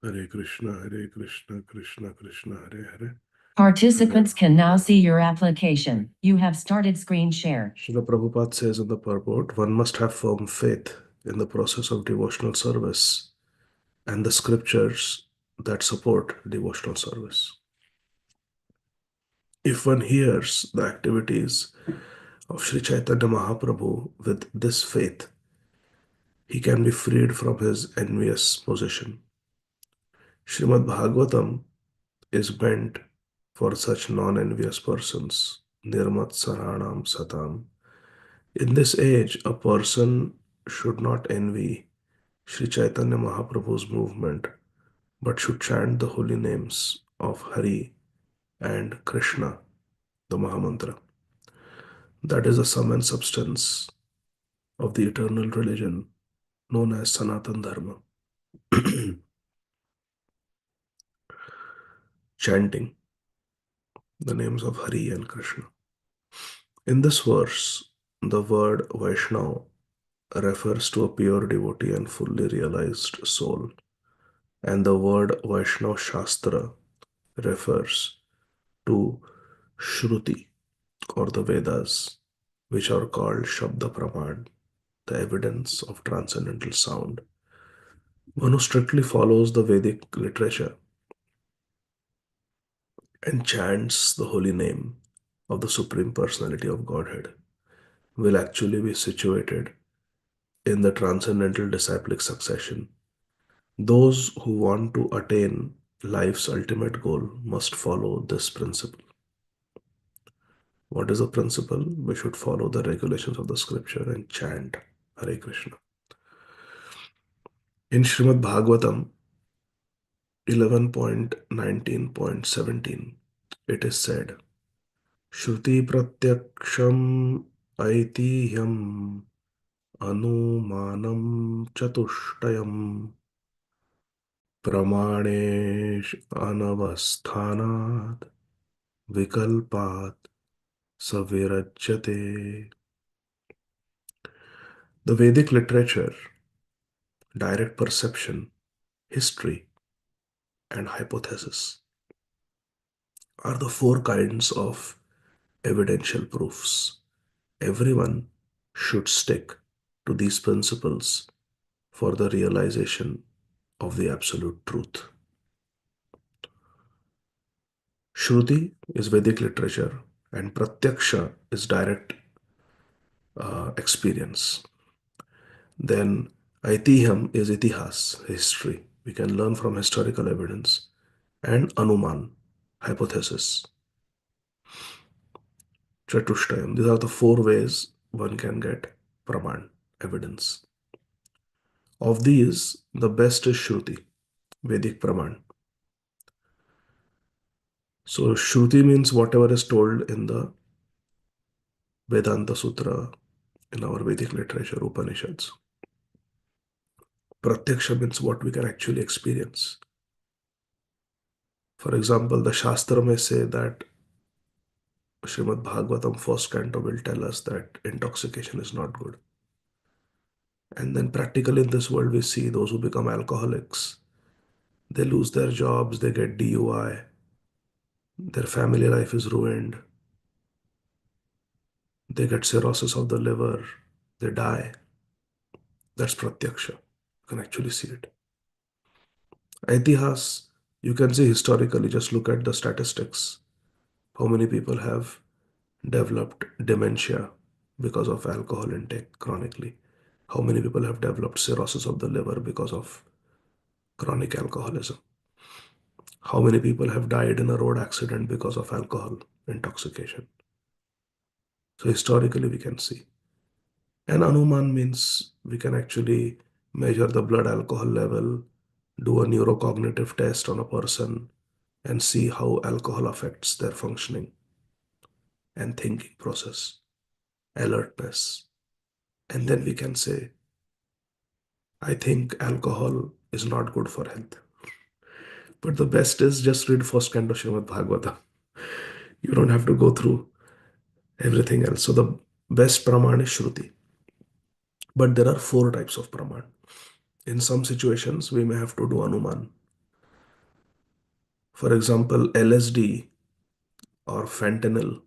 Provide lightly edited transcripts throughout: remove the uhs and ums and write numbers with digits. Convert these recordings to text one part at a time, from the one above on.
Hare Krishna, Krishna Krishna, Hare Hare. Participants can now see your application. You have started screen share. Srila Prabhupada says in the purport, one must have firm faith in the process of devotional service and the scriptures that support devotional service. If one hears the activities of Sri Chaitanya Mahaprabhu with this faith, he can be freed from his envious position. Srimad Bhagavatam is meant for such non-envious persons. Nirmat Saranam Satam. In this age, a person should not envy Sri Chaitanya Mahaprabhu's movement, but should chant the holy names of Hari and Krishna, the Mahamantra. That is the sum and substance of the eternal religion known as Sanatan Dharma. Chanting the names of Hari and Krishna. In this verse, the word Vaishnav refers to a pure devotee and fully realized soul, and the word Vaishnav Shastra refers to Shruti or the Vedas, which are called Shabda Praman, the evidence of transcendental sound. One who strictly follows the Vedic literature and chants the holy name of the Supreme Personality of Godhead will actually be situated in the transcendental disciplic succession. Those who want to attain life's ultimate goal must follow this principle. What is the principle? We should follow the regulations of the scripture and chant Hare Krishna. In Srimad Bhagavatam 11.19.17, it is said, Shruti pratyaksham aitiham anumanam chatushtayam pramanesh anavasthanat vikalpat savirajyate. The Vedic literature, direct perception, history, and hypothesis are the four kinds of evidential proofs. Everyone should stick to these principles for the realization of the absolute truth. Shruti is Vedic literature and Pratyaksha is direct experience. Then Aitiham is Itihas, history. We can learn from historical evidence. And Anuman, hypothesis. Chatushtayam, these are the four ways one can get Praman, evidence. Of these, the best is Shruti, Vedic Praman. So Shruti means whatever is told in the Vedanta Sutra, in our Vedic literature, Upanishads. Pratyaksha means what we can actually experience. For example, the Shastra may say that Srimad Bhagavatam first canto will tell us that intoxication is not good. And then practically in this world, we see those who become alcoholics. They lose their jobs, they get DUI, their family life is ruined, they get cirrhosis of the liver, they die. That's Pratyaksha. You can actually see it. Aitihas, you can see historically, just look at the statistics. How many people have developed dementia because of alcohol intake chronically? How many people have developed cirrhosis of the liver because of chronic alcoholism? How many people have died in a road accident because of alcohol intoxication? So historically we can see. And Anuman means we can actually measure the blood alcohol level, do a neurocognitive test on a person, and see how alcohol affects their functioning and thinking process, alertness. And then we can say, I think alcohol is not good for health. But the best is just read first canto Srimad Bhagavatam. You don't have to go through everything else. So the best Praman is Shruti. But there are four types of Praman. In some situations, we may have to do Anuman. For example, LSD or fentanyl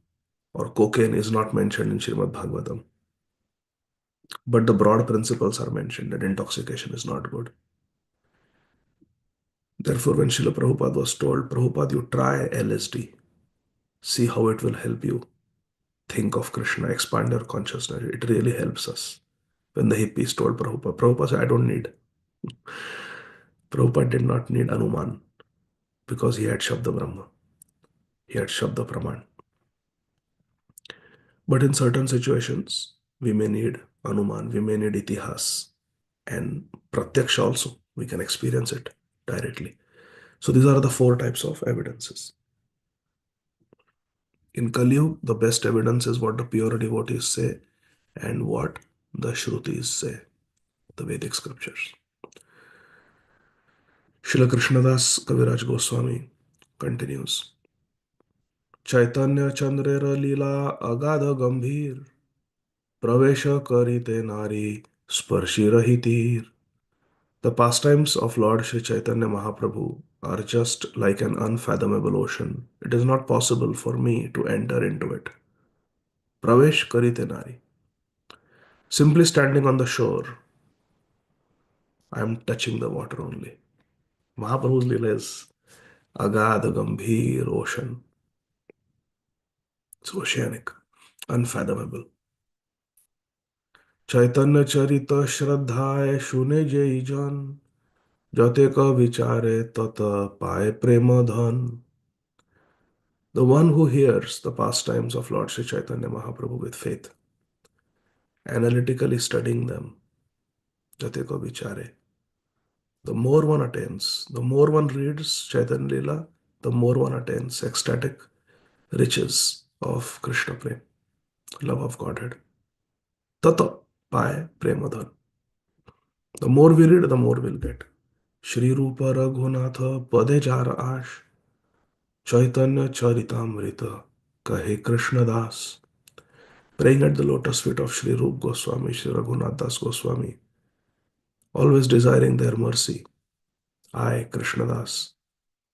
or cocaine is not mentioned in Srimad Bhagavatam, but the broad principles are mentioned that intoxication is not good. Therefore, when Srila Prabhupada was told, Prabhupada, you try LSD, see how it will help you think of Krishna, expand your consciousness. It really helps us. When the hippies told Prabhupada, Prabhupada said, I don't need. Prabhupada did not need Anuman because he had Shabda Brahma, he had Shabda Praman. But in certain situations, we may need Anuman, we may need Itihas, and Pratyaksha also. We can experience it directly. So these are the four types of evidences. In Kali Yuga, the best evidence is what the pure devotees say and what the Shrutis say, the Vedic scriptures. Srila Krishnadas Kaviraj Goswami continues. Chaitanya Chandrera Lila Agada Gambhir Pravesha Karite Nari Sparshi Rahitir. The pastimes of Lord Sri Chaitanya Mahaprabhu are just like an unfathomable ocean. It is not possible for me to enter into it. Pravesh Karite Nari. Simply standing on the shore, I am touching the water only. Mahaprabhu's Leela is Agad Gambhir ocean. It's oceanic, unfathomable. चैतन्य चरित श्रद्धाए सुने JEE जन जते क विचारे तत पाए प्रेम धन. The one who hears the pastimes of Lord Sri Chaitanya Mahaprabhu with faith, analytically studying them, jate ko vichare. The more one attains, the more one reads Chaitanya Leela, the more one attains ecstatic riches of Krishna Prem, love of Godhead. Tata paye premadhan. The more we read, the more we'll get. Shri Rupa Raghunatha Pade Jar Ash Chaitanya Charitamrita Kahe Krishna Das. Praying at the lotus feet of Sri Rup Goswami, Sri Raghunath Das Goswami, always desiring their mercy. I, Krishnadas,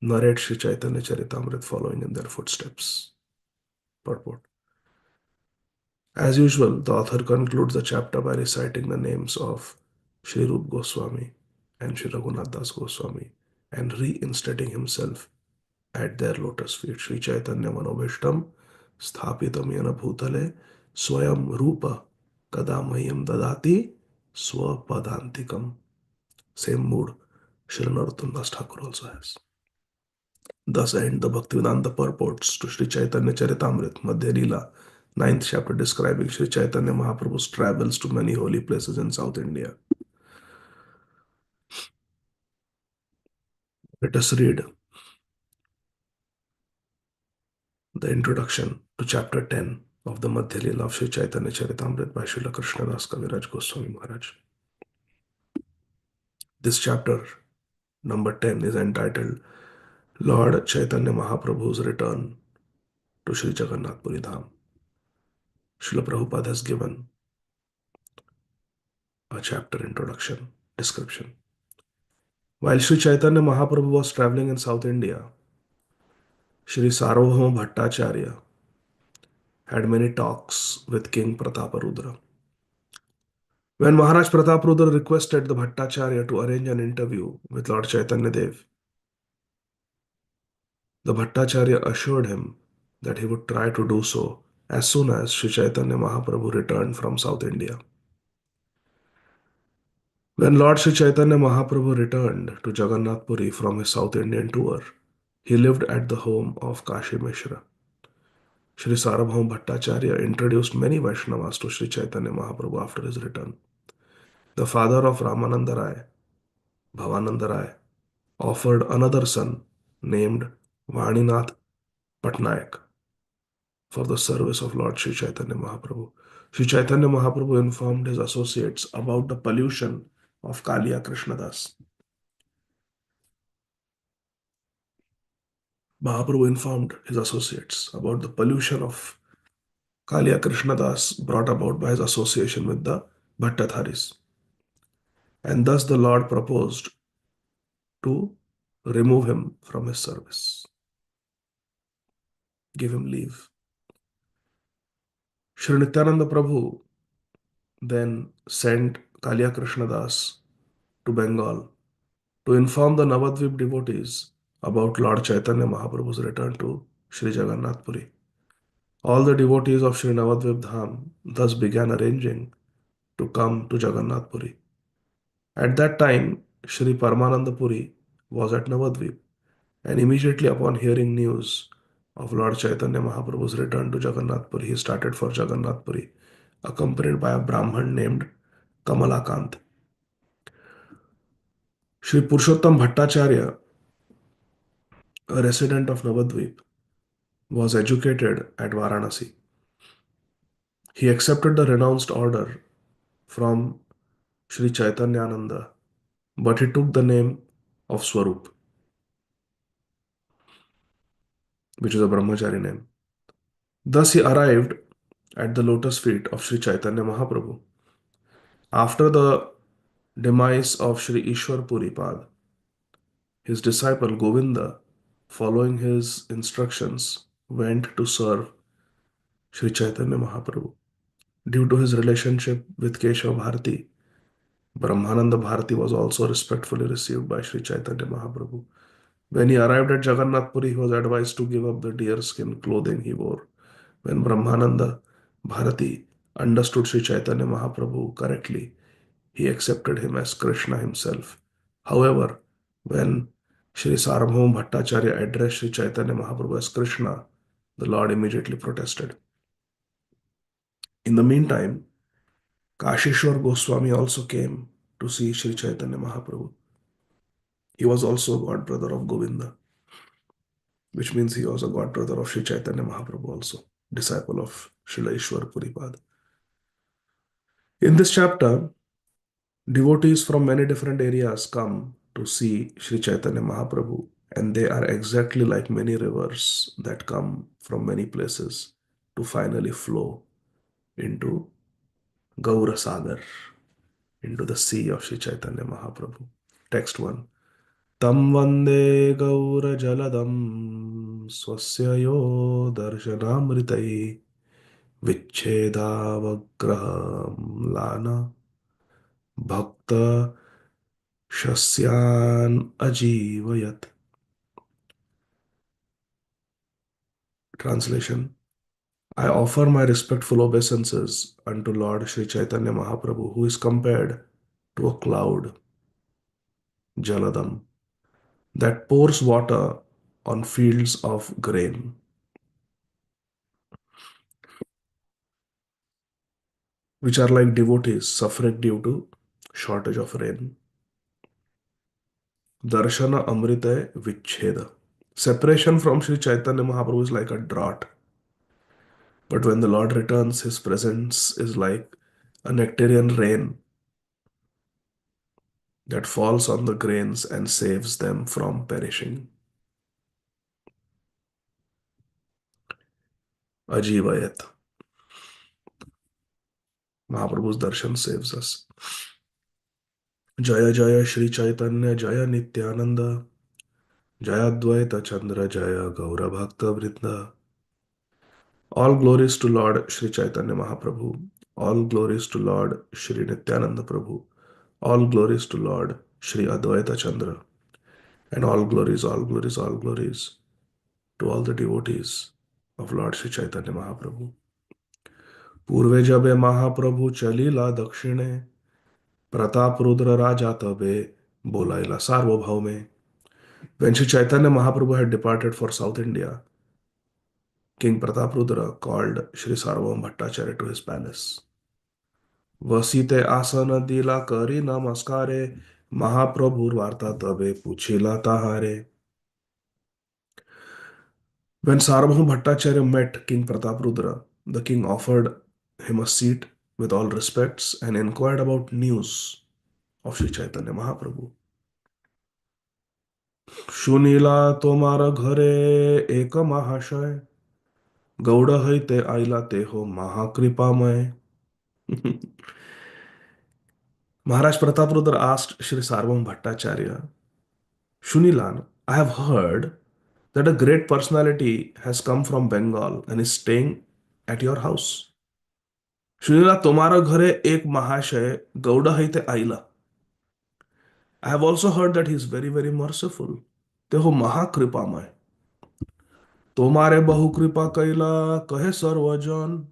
narrate Sri Chaitanya Charitamrita following in their footsteps. Purport. As usual, the author concludes the chapter by reciting the names of Sri Rup Goswami and Sri Raghunath Das Goswami and reinstating himself at their lotus feet. Sri Chaitanya Manobhishtam Sthapitam Yana Bhutale Swayam Rupa Kadamayam Dadati Swapadantikam. Same mood Sri Narottam Das Thakur also has. Thus end the Bhaktivedanta purports to Sri Chaitanya Charitamrita, Madhya Leela, 9th chapter describing Sri Chaitanya Mahaprabhu's travels to many holy places in South India. Let us read the introduction to chapter 10 of the Madhya Leela of Sri Chaitanya Charitamrita by Srila Krishnadas Kaviraj Goswami Maharaj. This chapter, number 10, is entitled Lord Chaitanya Mahaprabhu's Return to Sri Jagannath Puri Dham. Srila Prabhupada has given a chapter introduction description. While Sri Chaitanya Mahaprabhu was traveling in South India, Sri Sarvabhauma Bhattacharya had many talks with King Prataparudra. When Maharaj Prataparudra requested the Bhattacharya to arrange an interview with Lord Chaitanya Dev, the Bhattacharya assured him that he would try to do so as soon as Sri Chaitanya Mahaprabhu returned from South India. When Lord Sri Chaitanya Mahaprabhu returned to Jagannath Puri from his South Indian tour, he lived at the home of Kashi Mishra. Sri Sarvabhauma Bhattacharya introduced many Vaishnavas to Sri Chaitanya Mahaprabhu after his return. The father of Ramananda Rai, Bhavananda Rai, offered another son named Vaninath Patnaik for the service of Lord Sri Chaitanya Mahaprabhu. Sri Chaitanya Mahaprabhu informed his associates about the pollution of Kaliya Krishnadas. Mahaprabhu informed his associates about the pollution of Kaliya Krishnadas brought about by his association with the Bhattatharis. And thus the Lord proposed to remove him from his service. give him leave. Sri Nityananda Prabhu then sent Kalia Krishna Das to Bengal to inform the Navadvip devotees about Lord Chaitanya Mahaprabhu's return to Sri Jagannath Puri. All the devotees of Sri Navadvip Dham thus began arranging to come to Jagannath Puri. At that time, Sri Paramananda Puri was at Navadvip, and immediately upon hearing news of Lord Chaitanya Mahaprabhu's return to Jagannath Puri, he started for Jagannath Puri, accompanied by a Brahman named Kamalakant. Sri Purushottam Bhattacharya, a resident of Navadvip, was educated at Varanasi. He accepted the renounced order from Sri Chaitanyananda, but he took the name of Swarup, which is a brahmachari name. Thus he arrived at the lotus feet of Sri Chaitanya Mahaprabhu. After the demise of Sri Ishwar Puripad, his disciple Govinda, following his instructions, went to serve Sri Chaitanya Mahaprabhu. Due to his relationship with Keshav Bharati, Brahmananda Bharati was also respectfully received by Sri Chaitanya Mahaprabhu. When he arrived at Jagannath Puri, he was advised to give up the deerskin clothing he wore. When Brahmananda Bharati understood Sri Chaitanya Mahaprabhu correctly, he accepted him as Krishna himself. However, when Sri Sarvabhauma Bhattacharya addressed Sri Chaitanya Mahaprabhu as Krishna, the Lord immediately protested. In the meantime, Kashishwar Goswami also came to see Sri Chaitanya Mahaprabhu. He was also a god brother of Govinda, which means he was a god brother of Sri Chaitanya Mahaprabhu also, disciple of Srila Ishwar Puripad. In this chapter, devotees from many different areas come to see Sri Chaitanya Mahaprabhu, and they are exactly like many rivers that come from many places to finally flow into Gaura Sagar, into the sea of Sri Chaitanya Mahaprabhu. Text 1. Tam vande Gaura Jaladam swasya yo darshanamritai vichedavagraham lana bhakta shasyan ajivayat. Translation. I offer my respectful obeisances unto Lord Sri Chaitanya Mahaprabhu, who is compared to a cloud, Jaladam, that pours water on fields of grain, which are like devotees suffering due to shortage of rain. Darshana Amrita Vicheda. Separation from Sri Chaitanya Mahaprabhu is like a drought. But when the Lord returns, his presence is like a nectarian rain that falls on the grains and saves them from perishing. Ajivayat. Mahaprabhu's darshan saves us. Jaya Jaya Sri Chaitanya Jaya Nityananda Jaya Dvaita Chandra Jaya Gaura Bhakta Vrinda. All glories to Lord Sri Chaitanya Mahaprabhu. All glories to Lord Sri Nityananda Prabhu. All glories to Lord Sri Advaita Chandra. And all glories, all glories, all glories to all the devotees of Lord Sri Chaitanya Mahaprabhu. पूर्वे जबे महाप्रभु चलीला दक्षिणे प्रताप रुद्र राजा तबे बोलाइला सार्वभौमे. When Sri Chaitanya Mahaprabhu had departed for South India, King Prataprudra called Sri Sarvabhauma Bhattacharya to his palace. वसीते आसन दिला करी नमस्कारे महाप्रभुर वार्ता तबे पूछिला ताहारे. When Sarvabhauma Bhattacharya met King Prataprudra, the king offered him a seat with all respects and inquired about news of Sri Chaitanya Mahaprabhu. শুনিলা তোমার ঘরে এক মহাশয় গৌড় হইতে আইলা তেহ মহাকৃপাময়. Maharaj Prataprudra asked Sri Sarvabhauma Bhattacharya, Shunilan, I have heard that a great personality has come from Bengal and is staying at your house. Sunila तुम्हारा घरे एक महाशय गौड़ा हईते आईला. I have also heard that he is very, very merciful. ते हो महाकृपामय. तुम्हारे बहु कृपा कैला कहे सर्वजन.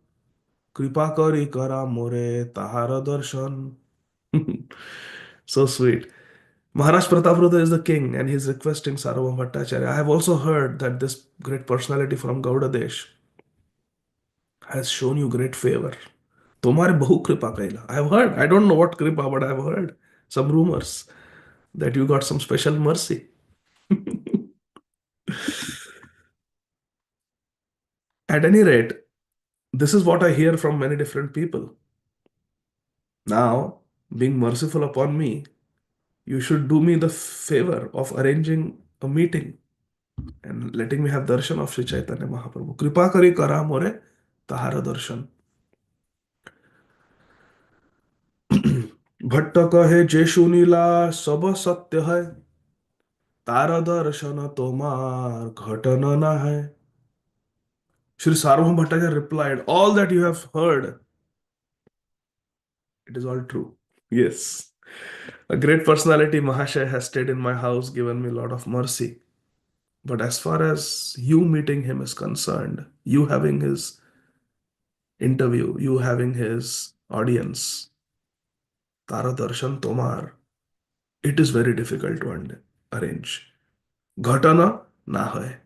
कृपा करी करा मोरे ताहार दर्शन. So sweet. Maharaj Pratapruddha is the king and he's requesting Sarvabhauma Bhattacharya. I have also heard that this great personality from Gauda Desh has shown you great favor. तुम्हारे बहु कृपा कैला. I have heard. I don't know what kripa, but I have heard some rumors that you got some special mercy. At any rate, this is what I hear from many different people. Now, being merciful upon me, you should do me the favor of arranging a meeting and letting me have darshan of Sri Chaitanya Mahaprabhu. Kripa kari kara more tahara darshan. Bhatt कहे जे सुनीला सब सत्य है तार दर्शन तोमार घटन न है. Sri Sarvabhauma Bhattacharya replied, all that you have heard, it is all true. Yes. A great personality, Mahashay, has stayed in my house, given me a lot of mercy. But as far as you meeting him is concerned, you having his interview, you having his audience, Tara Darshan Tomar, it is very difficult to arrange. Ghatana na hai.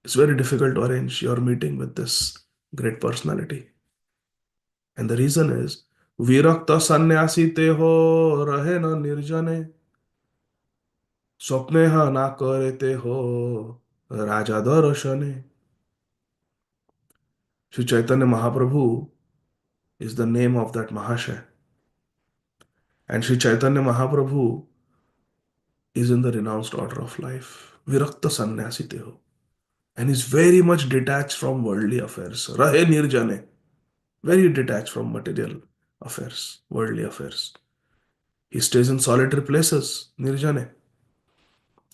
It's very difficult to arrange your meeting with this great personality. And the reason is, Virakta sannyasi te ho rahe na nirjane. स्वप्ने हा ना करते हो राजा दर्शने. Sri Chaitanya Mahaprabhu is the name of that Mahashay. And Sri Chaitanya Mahaprabhu is in the renounced order of life. Virakta sannyasi te ho. And is very much detached from worldly affairs. Rahe nirjane. Very detached from material affairs, worldly affairs. He stays in solitary places, nirjane.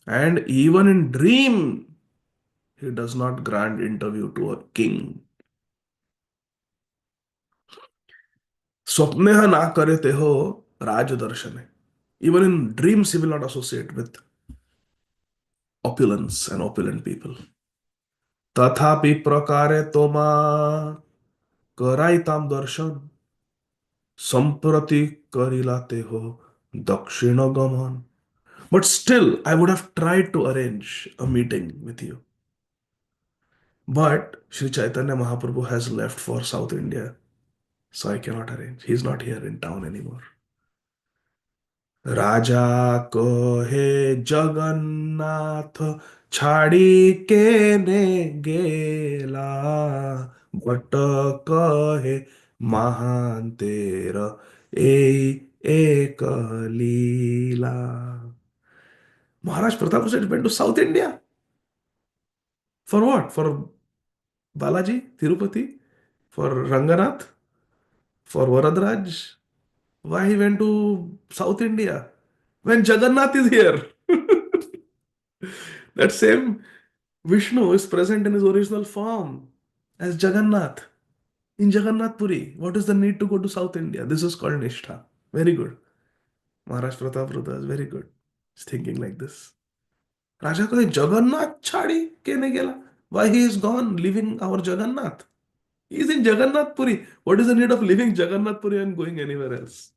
And even in dream, he does not grant interview to a king. स्वप्ने ना करते हो Rajdarshan. Even in dreams, he will not associate with opulence and opulent people. तथापि प्रकारे तोमा कराईताम दर्शन संप्रति करिलाते हो दक्षिण गमन. But still, I would have tried to arrange a meeting with you. But Sri Chaitanya Mahaprabhu has left for South India, so I cannot arrange. He's not here in town anymore. राजा कहे जगन्नाथ छाड़ी के ने गेला भट्ट कहे महान तेर एक लीला. Maharaj Pratap said went to South India. For what? For Balaji, Tirupati? For Ranganath? For Varadraj? Why he went to South India? When Jagannath is here. That same Vishnu is present in his original form as Jagannath in Jagannath Puri. What is the need to go to South India? This is called Nishtha. Very good. Maharaj Pratap Ruddha is very good. He's thinking like this. Raja kahe Jagannath chhadi kene gela. Why he is gone, leaving our Jagannath? He is in Jagannath Puri. What is the need of leaving Jagannath Puri and going anywhere else?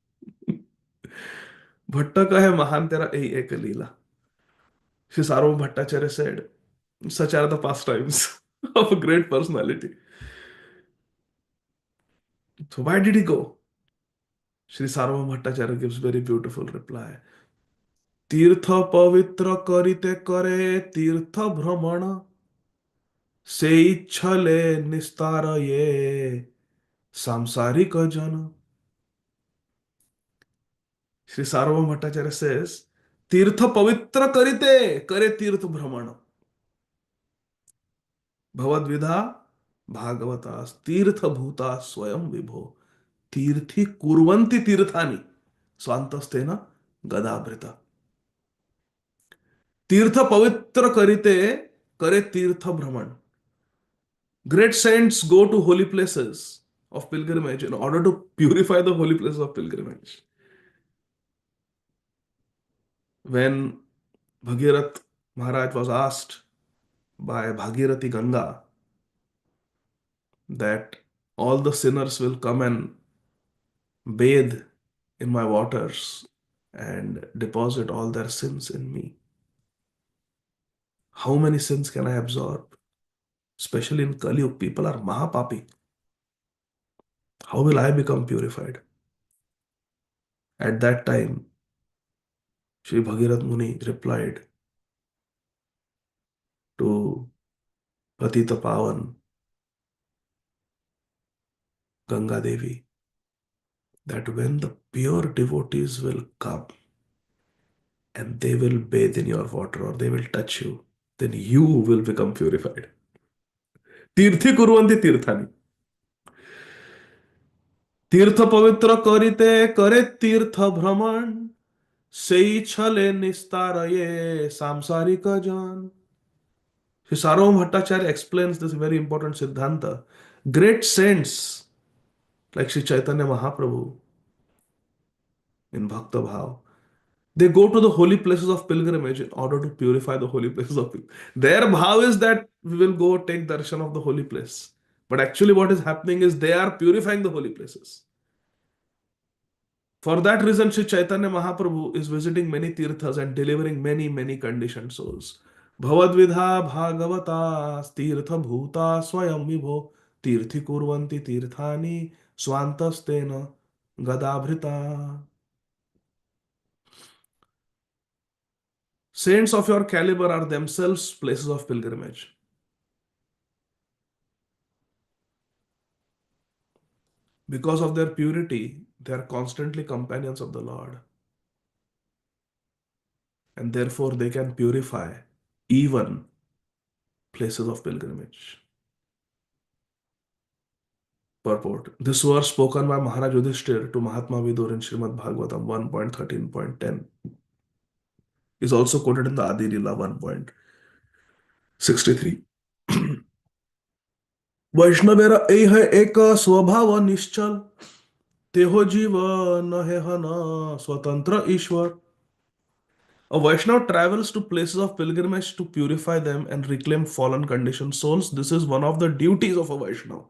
Bhatta kahe mahan tera ek leela. Sri Sarvabhauma Bhattacharya said, such are the pastimes of a great personality. So why did he go? Sri Sarvabhauma Bhattacharya gives very beautiful reply. तीर्थ पवित्र करिते करे तीर्थ भ्रमण से छले निस्तार ये सांसारिक जन. Sri Sarvabhauma Bhattacharya says, तीर्थ पवित्र करिते करे तीर्थ भ्रमण भवद्विधा भागवता तीर्थ भूता स्वयं विभो तीर्थी कुर्वन्ति तीर्थानि स्वांतस्तेन गदाभृता. तीर्थ पवित्र करिते करे तीर्थ भ्रमण. Great saints go to holy places of pilgrimage in order to purify the holy places of pilgrimage. When Bhagirath Maharaj was asked by Bhagirathi Ganga that all the sinners will come and bathe in my waters and deposit all their sins in me. How many sins can I absorb? Especially in Kali Yuga, people are Mahapapi. How will I become purified? At that time, Sri Bhagirath Muni replied to Patita Pavan Ganga Devi that when the pure devotees will come and they will bathe in your water or they will touch you, then you will become purified. Tirthi kurvanti tirthani. तीर्थ पवित्र करिते करे तीर्थ भ्रमण सेई छले निस्तारये सांसारिक जन. Sri Sarvabhauma Bhattacharya explains this very important Siddhanta. Great saints like Sri Chaitanya Mahaprabhu in Bhakta Bhav, they go to the holy places of pilgrimage in order to purify the holy places of pilgrimage. Their bhav is that we will go take darshan of the holy place. But actually, what is happening is they are purifying the holy places. For that reason, Sri Chaitanya Mahaprabhu is visiting many tirthas and delivering many, many conditioned souls. Bhavadvidha Bhagavata Tirtha Bhuta Swayam Vibho Tirthi Kurvanti Tirthani Swantastena Gadabhrita. Saints of your caliber are themselves places of pilgrimage. Because of their purity, they are constantly companions of the Lord. And therefore, they can purify even places of pilgrimage. Purport. This verse spoken by Maharaj Yudhishthir to Mahatma Vidur in Srimad Bhagavatam 1.13.10 is also quoted in the Adi Lila 1.63. वैष्णवेरा ए है एक स्वभाव निश्चल तेहो जीव न है हन स्वतंत्र ईश्वर. A Vaishnav travels to places of pilgrimage to purify them and reclaim fallen conditioned souls. This is one of the duties of a Vaishnav.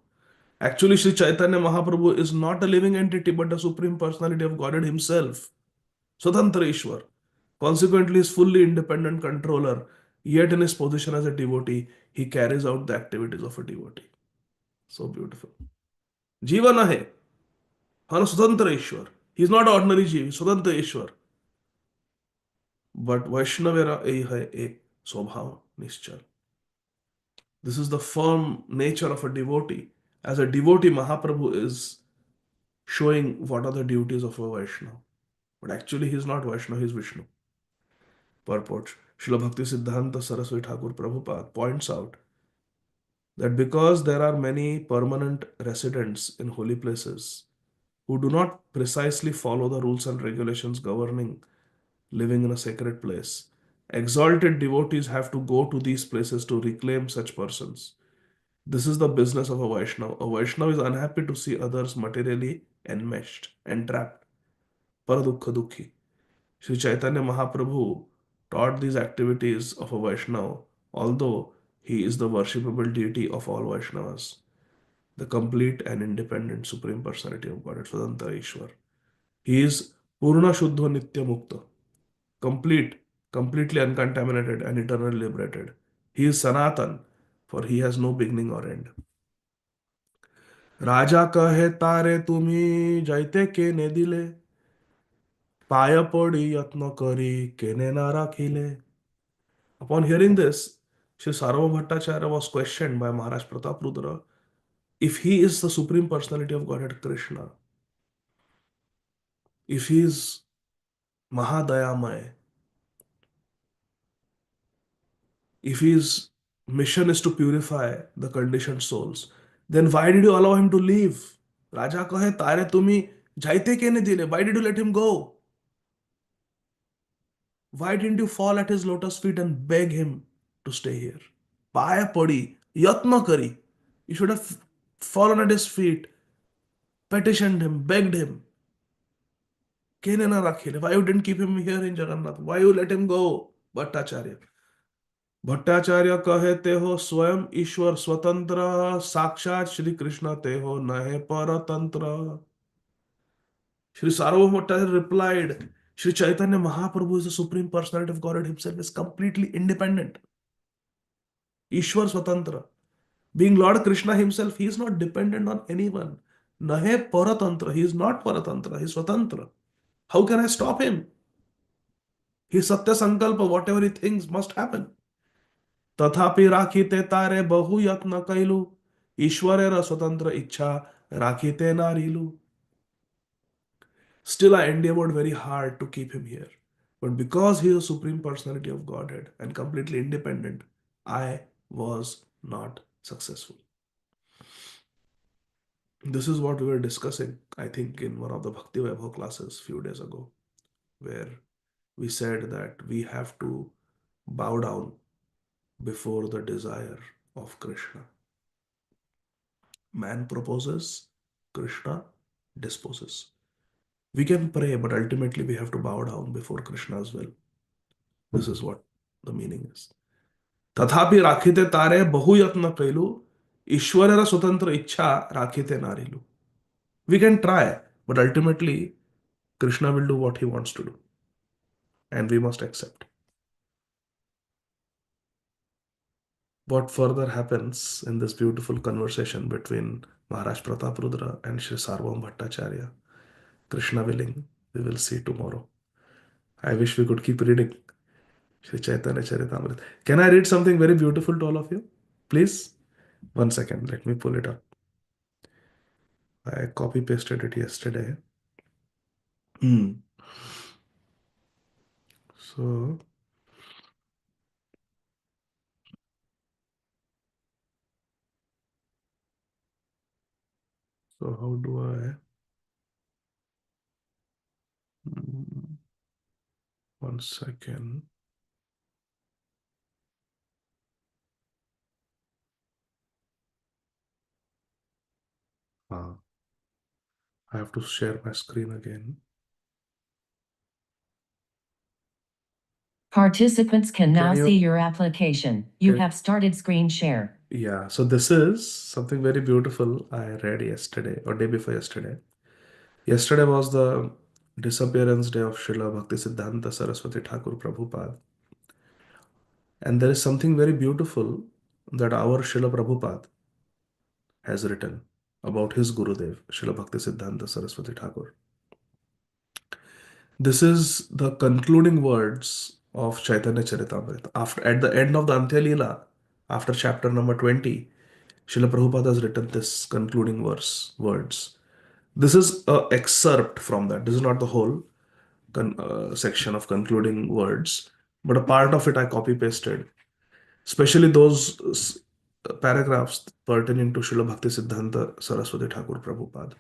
Actually, Sri Chaitanya Mahaprabhu is not a living entity but the Supreme Personality of Godhead Himself, Swatantra Ishwar. Consequently, is fully independent controller. Yet, in his position as a devotee, he carries out the activities of a devotee. So beautiful. Jiva nahe, hana Swatantra Ishwar. He is not ordinary Jiva, Swatantra Ishwar. But Vaishnavera ei hai ek swabhav nischal. This is the firm nature of a devotee. As a devotee, Mahaprabhu is showing what are the duties of a Vaishnava. But actually, he is not Vaishnava, he is Vishnu. Purport. Srila Bhakti Siddhanta Saraswati Thakur Prabhupada points out that because there are many permanent residents in holy places who do not precisely follow the rules and regulations governing living in a sacred place, exalted devotees have to go to these places to reclaim such persons. This is the business of a Vaishnava. A Vaishnava is unhappy to see others materially enmeshed, entrapped. Paradukha Dukhi. Sri Chaitanya Mahaprabhu taught these activities of a Vaishnava, although he is the worshipable deity of all Vaishnavas, the complete and independent Supreme Personality of Godhead, Swatantra Ishwar. He is Purna Shuddha Nitya Mukta, complete, completely uncontaminated and eternally liberated. He is Sanatan, for he has no beginning or end. राजा कहे तारे तुम्ही जायते केने दिले पाय पड़ी यत्न करी केने ना राखिले. Upon hearing this, Sri Sarvabhauma Bhattacharya was questioned by Maharaj Prataprudra if he is the Supreme Personality of Godhead Krishna, if he is Mahadayamaya, if his mission is to purify the conditioned souls, then why did you allow him to leave? Raja kahe tare tumi jaite kene dile. Why did you let him go? Why didn't you fall at his lotus feet and beg him to stay here? पाय पड़ी, यत्न करी. You should have fallen at his feet, petitioned him, begged him. केने ना राखिले. Why you didn't keep him here in Jagannath? Why you let him go? Bhattacharya. Bhattacharya कहते हो स्वयं ईश्वर स्वतंत्र, साक्षात श्री कृष्ण ते हो, न है परतंत्र. Sri Sarvabhauma Bhattacharya replied, Sri Chaitanya Mahaprabhu is the Supreme Personality of Godhead himself, is completely independent. Ishwar Swatantra. Being Lord Krishna himself, he is not dependent on anyone. Nahe Paratantra. He is not Paratantra. He is Swatantra. How can I stop him? He is Satya Sankalpa. Whatever he thinks must happen. तथापि राखीते तारे बहु यत्न कैलु ईश्वरेर स्वतंत्र इच्छा राखीते नारिलु. Still, I endeavored very hard to keep him here. But because he is the Supreme Personality of Godhead and completely independent, I was not successful. This is what we were discussing, I think, in one of the Bhakti Vaibhav classes few days ago, where we said that we have to bow down before the desire of Krishna. Man proposes, Krishna disposes. We can pray, but ultimately we have to bow down before Krishna's will. This is what the meaning is. तथापि राखीते तारे बहु यत्न कैलु ईश्वरेर स्वतंत्र इच्छा राखीते नारिलु. We can try, but ultimately Krishna will do what he wants to do, and we must accept. What further happens in this beautiful conversation between Maharaj Pratap Rudra and Sri Sarvam Bhattacharya, Krishna willing, we will see tomorrow. I wish we could keep reading Sri Chaitanya Charitamrita. Can I read something very beautiful to all of you? Please? 1 second, let me pull it up. I copy pasted it yesterday. So, how do I? 1 second. I have to share my screen again. Participants can now Can you- see your application. You Can- have started screen share. Yeah, so this is something very beautiful I read yesterday or day before yesterday. Yesterday was the disappearance day of Srila Bhaktisiddhanta Saraswati Thakur Prabhupada. And there is something very beautiful that our Srila Prabhupada has written about his Gurudev, Srila Bhaktisiddhanta Saraswati Thakur. This is the concluding words of Chaitanya Charitamrita. At the end of the Antya Leela, after chapter number 20, Srila Prabhupada has written this concluding words. This is an excerpt from that. This is not the whole section of concluding words, but a part of it I copy pasted, especially those paragraphs pertaining to Srila Bhakti Siddhanta Saraswati Thakur Prabhupada.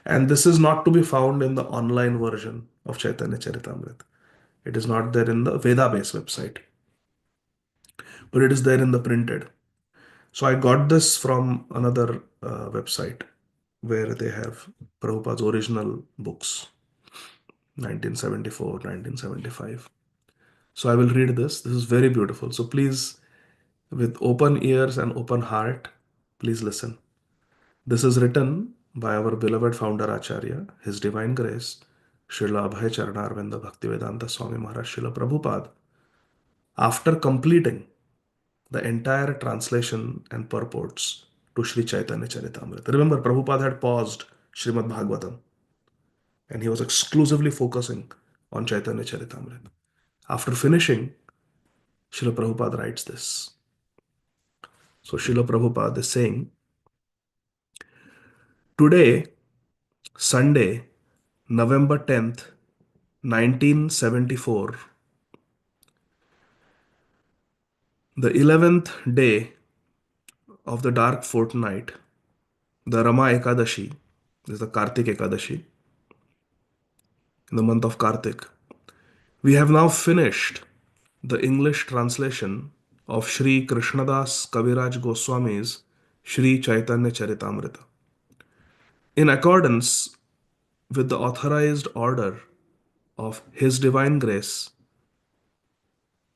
And this is not to be found in the online version of Chaitanya Charitamrita. It is not there in the Veda base website, but it is there in the printed. So I got this from another website where they have Prabhupada's original books, 1974, 1975. So I will read this. This is very beautiful. So please, with open ears and open heart, please listen. This is written by our beloved founder Acharya, His Divine Grace, Srila Abhay Charanarvinda Bhaktivedanta Swami Maharaj Srila Prabhupada, after completing the entire translation and purports to Sri Chaitanya Charitamrita. Remember, Prabhupada had paused Srimad Bhagavatam and he was exclusively focusing on Chaitanya Charitamrita. After finishing, Srila Prabhupada writes this. So Srila Prabhupada is saying, today, Sunday, November 10th, 1974, the 11th day of the dark fortnight, the Rama Ekadashi, this is the Kartik Ekadashi, in the month of Kartik. We have now finished the English translation of Sri Krishnadas Kaviraj Goswami's Sri Chaitanya Charitamrita. In accordance with the authorized order of His Divine Grace,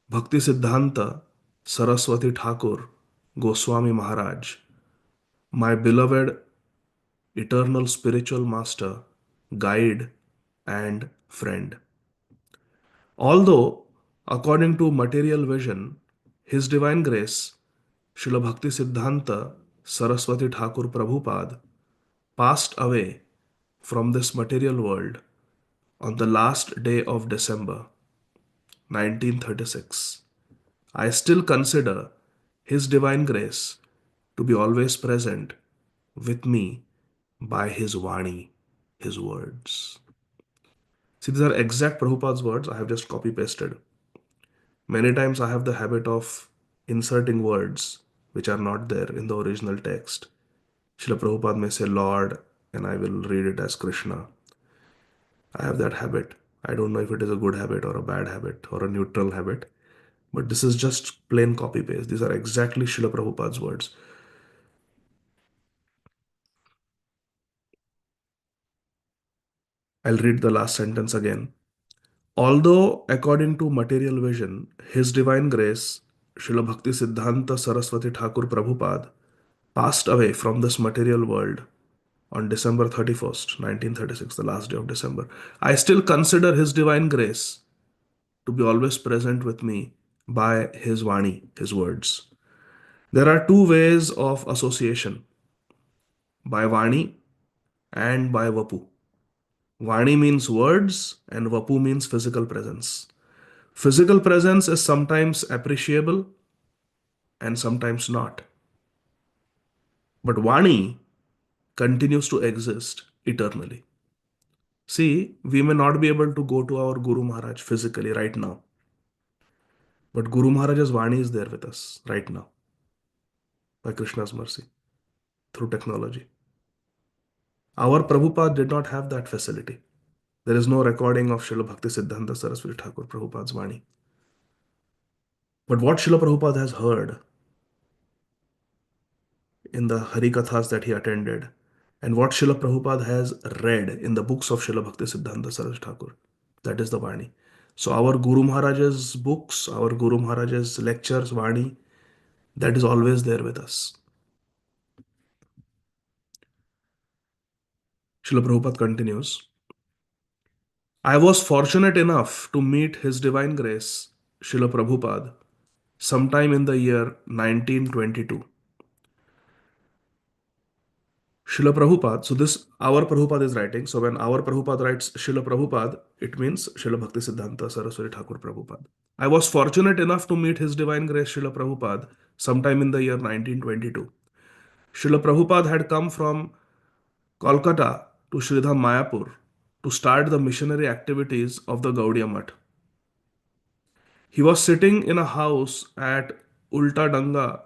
Bhakti Siddhanta Saraswati Thakur Goswami Maharaj, my beloved eternal spiritual master, guide, and friend. Although, according to material vision, His Divine Grace, Srila Bhakti Siddhanta Saraswati Thakur Prabhupada, passed away from this material world on the last day of December 1936. I still consider His Divine Grace to be always present with me by His Vani, His words. See, these are exact Prabhupada's words. I have just copy pasted. Many times I have the habit of inserting words which are not there in the original text. Srila Prabhupada may say Lord, and I will read it as Krishna. I have that habit. I don't know if it is a good habit or a bad habit or a neutral habit, but this is just plain copy paste. These are exactly Srila Prabhupada's words. I'll read the last sentence again. Although, according to material vision, His Divine Grace, Srila Bhakti Siddhanta Saraswati Thakur Prabhupada, passed away from this material world on December 31st, 1936, the last day of December, I still consider His Divine Grace to be always present with me by His Vani, His words. There are two ways of association, by Vani and by Vapu. Vani means words and Vapu means physical presence. Physical presence is sometimes appreciable and sometimes not. But Vani continues to exist eternally. See, we may not be able to go to our Guru Maharaj physically right now, but Guru Maharaj's Vani is there with us right now by Krishna's mercy through technology. Our Prabhupada did not have that facility. There is no recording of Srila Bhakti Siddhanta Saraswati Thakur Prabhupada's Vani. But what Srila Prabhupada has heard in the Harikathas that he attended, and what Srila Prabhupada has read in the books of Srila Bhakti Siddhanta Saraswati Thakur, that is the Vani. So our Guru Maharaj's books, our Guru Maharaj's lectures, Vani, that is always there with us. Srila Prabhupada continues, I was fortunate enough to meet His Divine Grace, Srila Prabhupada, sometime in the year 1922. Srila Prabhupada, so this our Prabhupada is writing. So when our Prabhupada writes Srila Prabhupada, it means Srila Bhakti Siddhanta Saraswati Thakur Prabhupada. I was fortunate enough to meet His Divine Grace Srila Prabhupada sometime in the year 1922. Srila Prabhupada had come from Kolkata to Sridham Mayapur to start the missionary activities of the Gaudiya Math. He was sitting in a house at Ulta Danga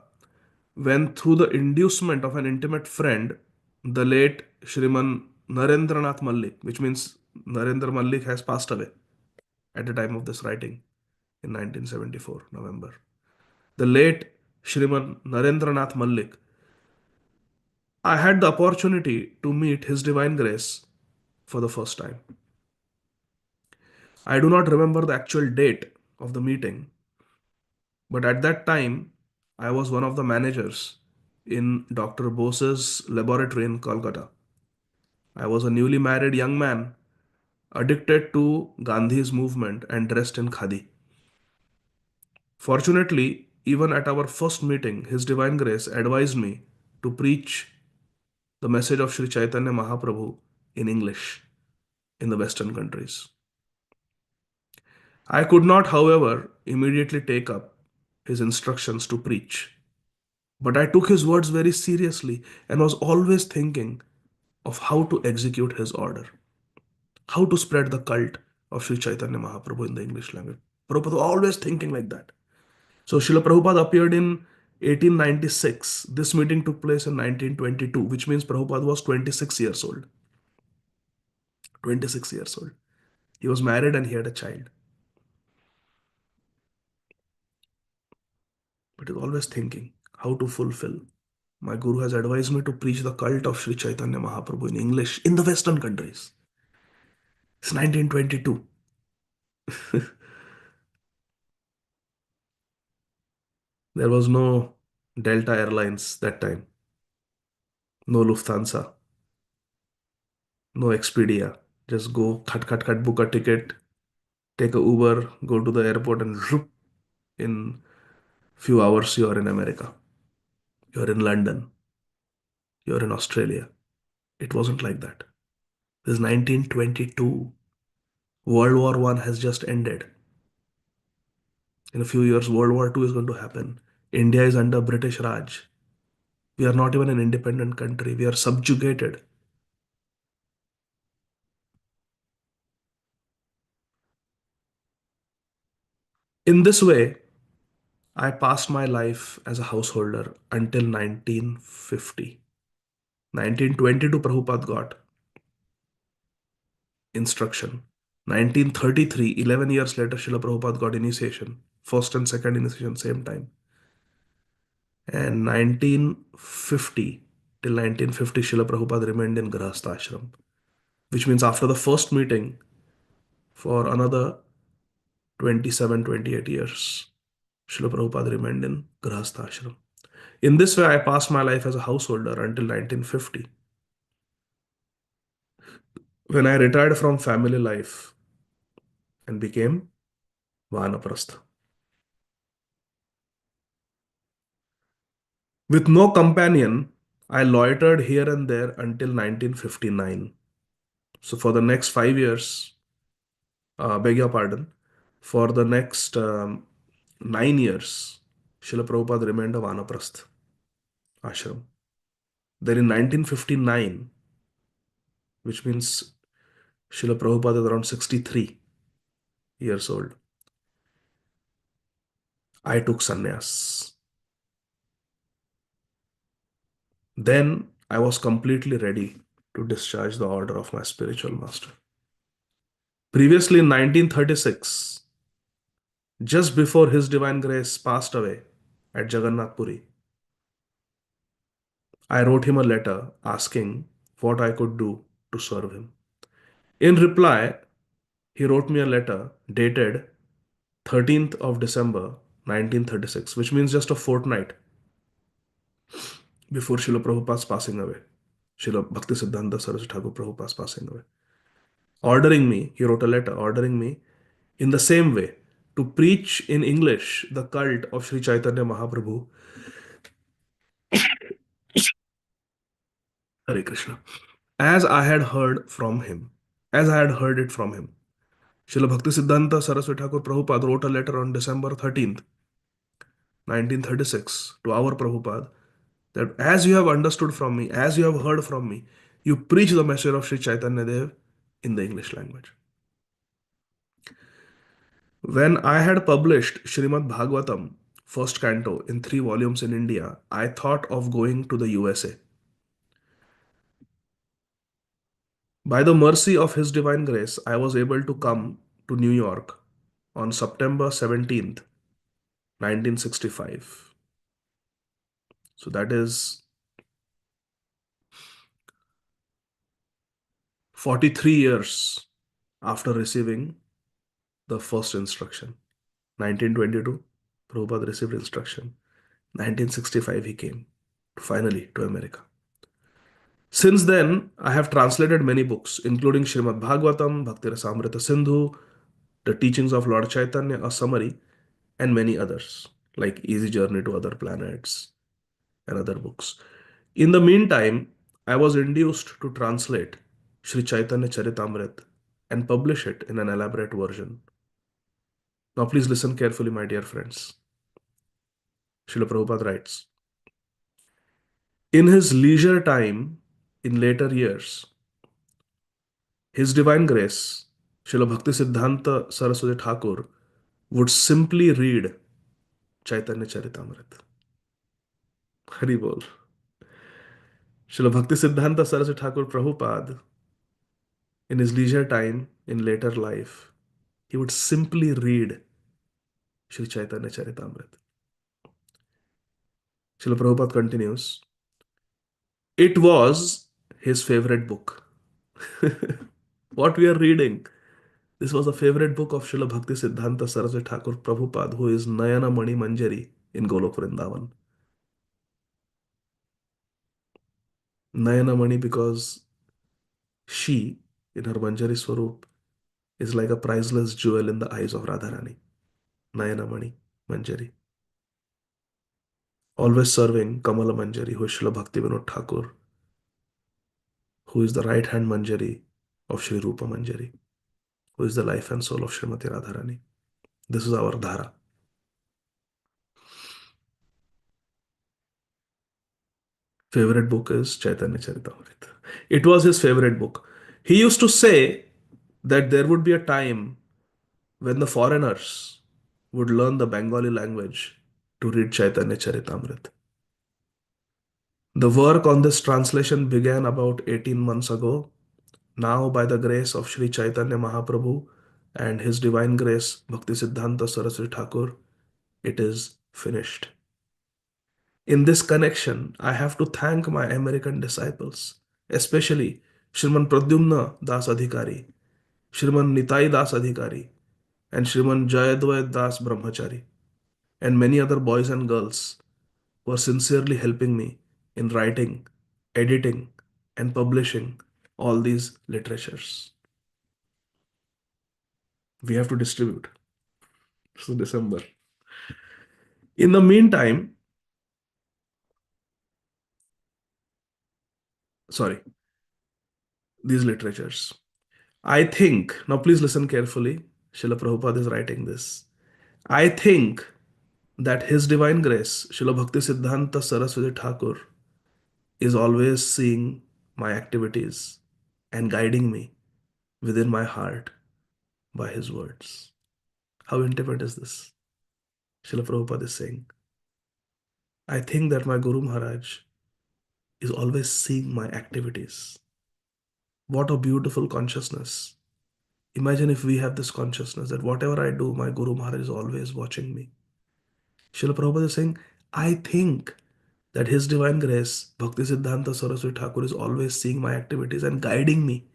when, through the inducement of an intimate friend, the late Shriman Narendranath Mallik, which means Narendra Mallik has passed away at the time of this writing in 1974, November. The late Shriman Narendranath Mallik, I had the opportunity to meet His Divine Grace for the first time. I do not remember the actual date of the meeting, but at that time, I was one of the managers in Dr. Bose's laboratory in Kolkata. I was a newly married young man, addicted to Gandhi's movement and dressed in khadi. Fortunately, even at our first meeting, His Divine Grace advised me to preach the message of Sri Chaitanya Mahaprabhu in English in the Western countries. I could not, however, immediately take up his instructions to preach. But I took his words very seriously and was always thinking of how to execute his order, how to spread the cult of Sri Chaitanya Mahaprabhu in the English language. Prabhupada was always thinking like that. So Srila Prabhupada appeared in 1896. This meeting took place in 1922, which means Prabhupada was 26 years old. 26 years old. He was married and he had a child. but is always thinking how to fulfill. My guru has advised me to preach the cult of Sri Chaitanya Mahaprabhu in English in the Western countries. It's 1922. There was no Delta Airlines that time, no Lufthansa, no Expedia. Just go, cut, book a ticket, take a Uber, go to the airport, and zoop, in few hours you are in America. You're in London. You're in Australia. It wasn't like that. This is 1922. World War One has just ended. In a few years, World War Two is going to happen. India is under British Raj. We are not even an independent country. We are subjugated. In this way, I passed my life as a householder until 1950. 1922, Prabhupada got instruction. 1933, 11 years later, Srila Prabhupada got initiation. First and second initiation, same time. And 1950 till 1950, Srila Prabhupada remained in Grahastha Ashram, which means after the first meeting for another 27, 28 years, Srila Prabhupada remained in Grahastha Ashram. In this way, I passed my life as a householder until 1950. When I retired from family life and became Vanaprastha. With no companion, I loitered here and there until 1959. So for the next 5 years, beg your pardon, for the next 9 years, Srila Prabhupada remained a Vanaprastha ashram. Then in 1959, which means Srila Prabhupada is around 63 years old, I took sannyas. Then I was completely ready to discharge the order of my spiritual master. Previously in 1936, just before His Divine Grace passed away at Jagannath Puri, I wrote him a letter asking what I could do to serve him. In reply, he wrote me a letter dated 13th of December 1936, which means just a fortnight before Srila Prabhupada's passing away. Srila Bhakti Siddhanta Saraswati Thakur Prabhupada's passing away. He wrote a letter ordering me in the same way to preach in English the cult of Sri Chaitanya Mahaprabhu, Hare Krishna, as I had heard from him, as I had heard it from him. Srila Bhakti Siddhanta Saraswati Thakur Prabhupada wrote a letter on December 13th, 1936 to our Prabhupada that as you have understood from me, as you have heard from me, you preach the message of Sri Chaitanya Dev in the English language. When I had published Srimad Bhagavatam, first canto, in 3 volumes in India, I thought of going to the USA. By the mercy of His Divine Grace, I was able to come to New York on September 17th, 1965. So that is 43 years after receiving the first instruction. 1922, Prabhupada received instruction. 1965, he came finally to America. Since then, I have translated many books, including Srimad Bhagavatam, Bhakti Rasamrita Sindhu, The Teachings of Lord Chaitanya, a summary, and many others, like Easy Journey to Other Planets and other books. In the meantime, I was induced to translate Sri Chaitanya Charitamrit and publish it in an elaborate version. Now, please listen carefully, my dear friends. Srila Prabhupada writes, in his leisure time, in later years, His Divine Grace, Srila Bhakti Siddhanta Saraswati Thakur, would simply read Chaitanya Charitamrita. Hari Bol. Srila Bhakti Siddhanta Saraswati Thakur Prabhupada, in his leisure time, in later life, he would simply read Sri Chaitanya Charitamrita. Srila Prabhupada continues, it was his favorite book. What we are reading, this was a favorite book of Srila Bhakti Siddhanta Saraswati Thakur Prabhupada, who is Nayana Mani Manjari in Golok Vrindavan. Nayana Mani because she, in her Manjari Swarup, is like a priceless jewel in the eyes of Radharani. Nayana Mani Manjari. Always serving Kamala Manjari, who is Srila Bhakti Vinod Thakur, who is the right hand Manjari of Sri Rupa Manjari, who is the life and soul of Srimati Radharani. This is our Dhara. Favorite book is Chaitanya Charitamrita. It was his favorite book. He used to say that there would be a time when the foreigners would learn the Bengali language to read Chaitanya Charitamrita. The work on this translation began about 18 months ago. Now, by the grace of Sri Chaitanya Mahaprabhu and His Divine Grace Bhakti Siddhanta Saraswati Thakur, it is finished. In this connection, I have to thank my American disciples, especially Shriman Pradyumna Das Adhikari, Shriman Nitai Das Adhikari, and Shriman Jayadvait Das Brahmachari, and many other boys and girls who are sincerely helping me in writing, editing, and publishing all these literatures. We have to distribute. So December. In the meantime, sorry, these literatures. I think, now please listen carefully. Srila Prabhupada is writing this. I think that His Divine Grace, Srila Bhakti Siddhanta Saraswati Thakur, is always seeing my activities and guiding me within my heart by His words. How intimate is this? Srila Prabhupada is saying, I think that my Guru Maharaj is always seeing my activities. What a beautiful consciousness. Imagine if we have this consciousness that whatever I do, my Guru Maharaj is always watching me. Srila Prabhupada is saying, I think that His Divine Grace, Bhakti Siddhanta Saraswati Thakur, is always seeing my activities and guiding me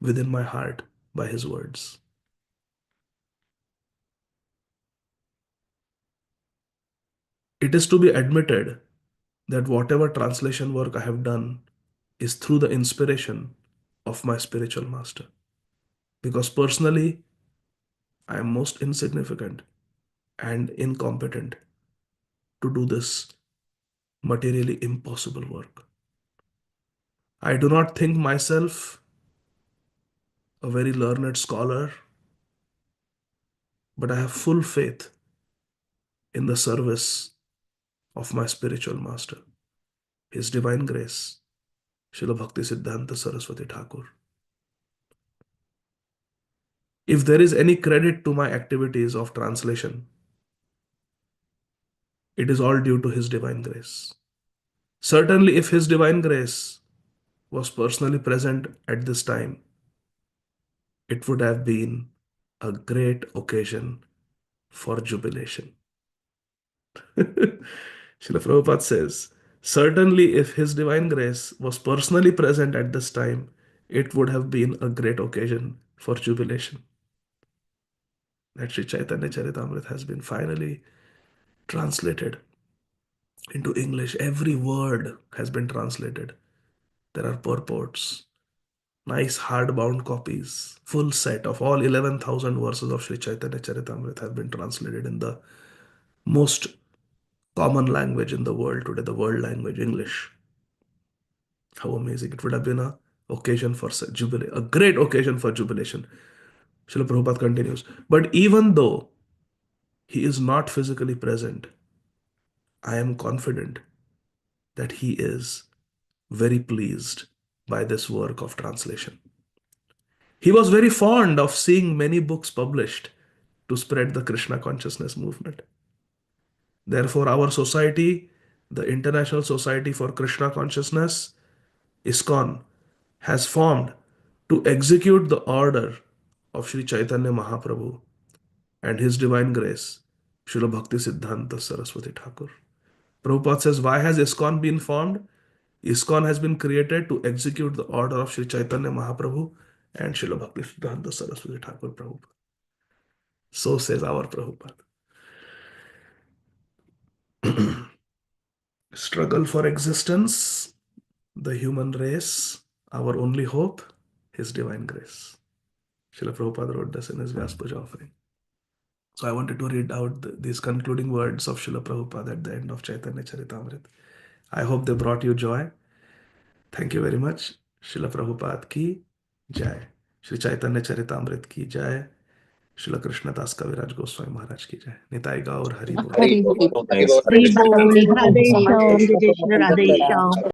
within my heart by His words. It is to be admitted that whatever translation work I have done is through the inspiration of my spiritual master. Because personally, I am most insignificant and incompetent to do this materially impossible work. I do not think myself a very learned scholar, but I have full faith in the service of my spiritual master, His Divine Grace, Srila Bhakti Siddhanta Saraswati Thakur. If there is any credit to my activities of translation, it is all due to His Divine Grace. Certainly, if His Divine Grace was personally present at this time, it would have been a great occasion for jubilation. Srila Prabhupada says, certainly if His Divine Grace was personally present at this time, it would have been a great occasion for jubilation. That Sri Chaitanya Charitamrita has been finally translated into English. Every word has been translated. There are purports, nice hardbound copies, full set of all 11,000 verses of Sri Chaitanya Charitamrita have been translated in the most common language in the world today, the world language, English. How amazing. It would have been a occasion for jubilation, a great occasion for jubilation. Srila Prabhupada continues, but even though He is not physically present, I am confident that He is very pleased by this work of translation. He was very fond of seeing many books published to spread the Krishna consciousness movement. Therefore, our society, the International Society for Krishna Consciousness, ISKCON, has formed to execute the order of Sri Chaitanya Mahaprabhu and His Divine Grace, Srila Bhakti Siddhanta Saraswati Thakur. Prabhupada says, why has ISKCON been formed? ISKCON has been created to execute the order of Sri Chaitanya Mahaprabhu and Srila Bhaktisiddhanta Saraswati Thakur Prabhupada. So says our Prabhupada. Struggle for existence, the human race, our only hope, His divine grace. Srila Prabhupada wrote this in his Vyaspuja offering. So I wanted to read out these concluding words of Srila Prabhupada at the end of Chaitanya Charitamrita. I hope they brought you joy. Thank you very much. Srila Prabhupada ki jai. Shri Chaitanya Charitamrita ki jai. Srila Krishna Das Kaviraj Goswami Maharaj ki jai. Nitai Gaur Hari Bol. Hari Bol. Hari Bol. Radhe Shyam. Radhe Shyam.